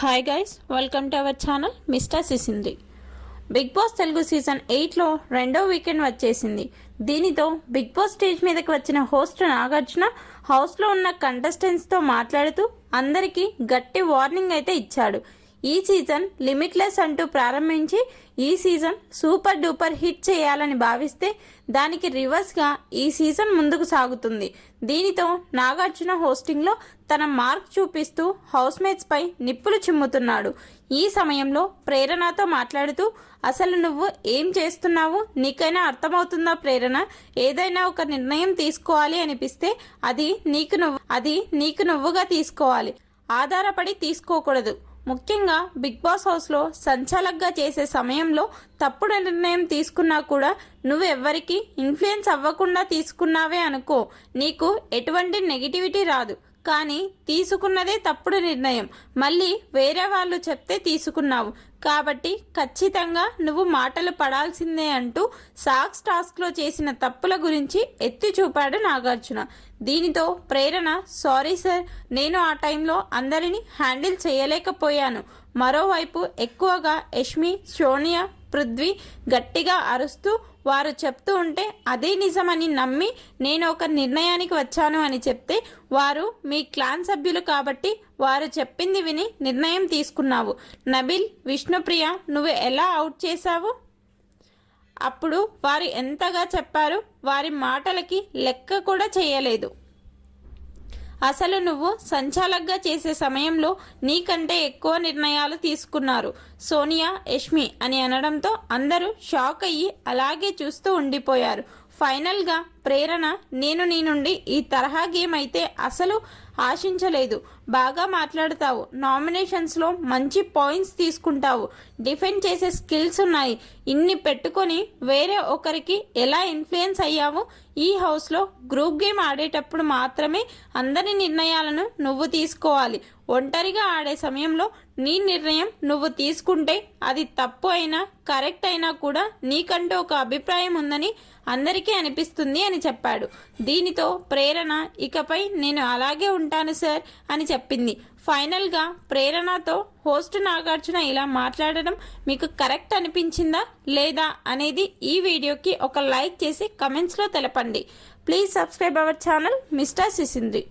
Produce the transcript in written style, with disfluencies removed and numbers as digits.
Hi guys, welcome to our channel mister Sisindri. Big boss Telugu season 8లో రెండో weekend వచ్చేసింది. దీనితో బిగ్ బాస్ స్టేజ్ మీదకి వచ్చిన హోస్ట్ నాగార్జున హౌస్లో ఉన్న కంటెస్టెంట్స్తో మాట్లాడుతూ అందరికీ గట్టి వార్నింగ్ అయితే ఇచ్చాడు. ఈ సీజన్ లిమిట్లెస్ అంటూ ప్రారంభించి ఈ సీజన్ సూపర్ డూపర్ హిట్ చేయాలని భావిస్తే దానికి రివర్స్గా ఈ సీజన్ ముందుకు సాగుతుంది. దీనితో నాగార్జున హోస్టింగ్లో తన మార్క్ చూపిస్తూ హౌస్మేట్స్ పై నిప్పులు చిమ్ముతున్నాడు. ఈ సమయంలో ప్రేరణతో మాట్లాడుతూ, అసలు నువ్వు ఏం చేస్తున్నావు, నీకైనా అర్థమవుతుందా ప్రేరణ? ఏదైనా ఒక నిర్ణయం తీసుకోవాలి అనిపిస్తే అది నీకు నువ్వుగా తీసుకోవాలి, ఆధారపడి తీసుకోకూడదు. ముఖ్యంగా బిగ్ బాస్ హౌస్లో సంచాలకుగా చేసే సమయంలో తప్పుడు నిర్ణయం తీసుకున్నా కూడా నువ్వు ఎవ్వరికి ఇన్ఫ్లుయెన్స్ అవ్వకుండా తీసుకున్నావే అనుకో, నీకు ఎటువంటి నెగిటివిటీ రాదు. కానీ తీసుకున్నదే తప్పుడు నిర్ణయం, మళ్ళీ వేరే వాళ్ళు చెప్తే తీసుకున్నావు కాబట్టి ఖచ్చితంగా నువ్వు మాటలు పడాల్సిందే అంటూ సాక్స్ టాస్క్లో చేసిన తప్పుల గురించి ఎత్తి చూపాడు నాగార్జున. దీనితో ప్రేరణ, సారీ సార్, నేను ఆ టైంలో అందరినీ హ్యాండిల్ చేయలేకపోయాను. మరోవైపు ఎక్కువగా యష్మి, సోనియా, పృథ్వీ గట్టిగా అరుస్తూ వారు చెప్తూ ఉంటే అదే నిజమని నమ్మి నేను ఒక నిర్ణయానికి వచ్చాను అని చెప్తే, వారు మీ క్లాన్ సభ్యులు కాబట్టి వారు చెప్పింది విని నిర్ణయం తీసుకున్నావు. నబిల్, విష్ణుప్రియ నువ్వు ఎలా అవుట్ చేశావు? అప్పుడు వారు ఎంతగా చెప్పారు, వారి మాటలకి లెక్క కూడా చేయలేదు. అసలు నువ్వు సంచాలకుగా చేసే సమయంలో నీకంటే ఎక్కువ నిర్ణయాలు తీసుకున్నారు సోనియా, యష్మి అని అనడంతో అందరూ షాక్ అయ్యి అలాగే చూస్తూ ఉండిపోయారు. ఫైనల్గా ప్రేరణ, నేను నీ నుండి ఈ తరహా గేమ్ అయితే అసలు ఆశించలేదు. బాగా మాట్లాడతావు, నామినేషన్స్లో మంచి పాయింట్స్ తీసుకుంటావు, డిఫెండ్ చేసే స్కిల్స్ ఉన్నాయి. ఇన్ని పెట్టుకొని వేరే ఒకరికి ఎలా ఇన్ఫ్లుయెన్స్ అయ్యావు? ఈ హౌస్లో గ్రూప్ గేమ్ ఆడేటప్పుడు మాత్రమే అందరి నిర్ణయాలను నువ్వు తీసుకోవాలి. ఒంటరిగా ఆడే సమయంలో నీ నిర్ణయం నువ్వు తీసుకుంటే అది తప్పు అయినా కరెక్ట్ అయినా కూడా నీకంటూ ఒక అభిప్రాయం ఉందని అందరికీ అనిపిస్తుంది అని చెప్పాడు. దీనితో ప్రేరణ, ఇకపై నేను అలాగే ఉంటాను సార్ అని చెప్పింది. ఫైనల్గా ప్రేరణతో హోస్ట్ నాగార్జున ఇలా మాట్లాడడం మీకు కరెక్ట్ అనిపించిందా లేదా అనేది ఈ వీడియోకి ఒక లైక్ చేసి కమెంట్స్లో తెలపండి. Please subscribe our channel mister సిసింద్రి.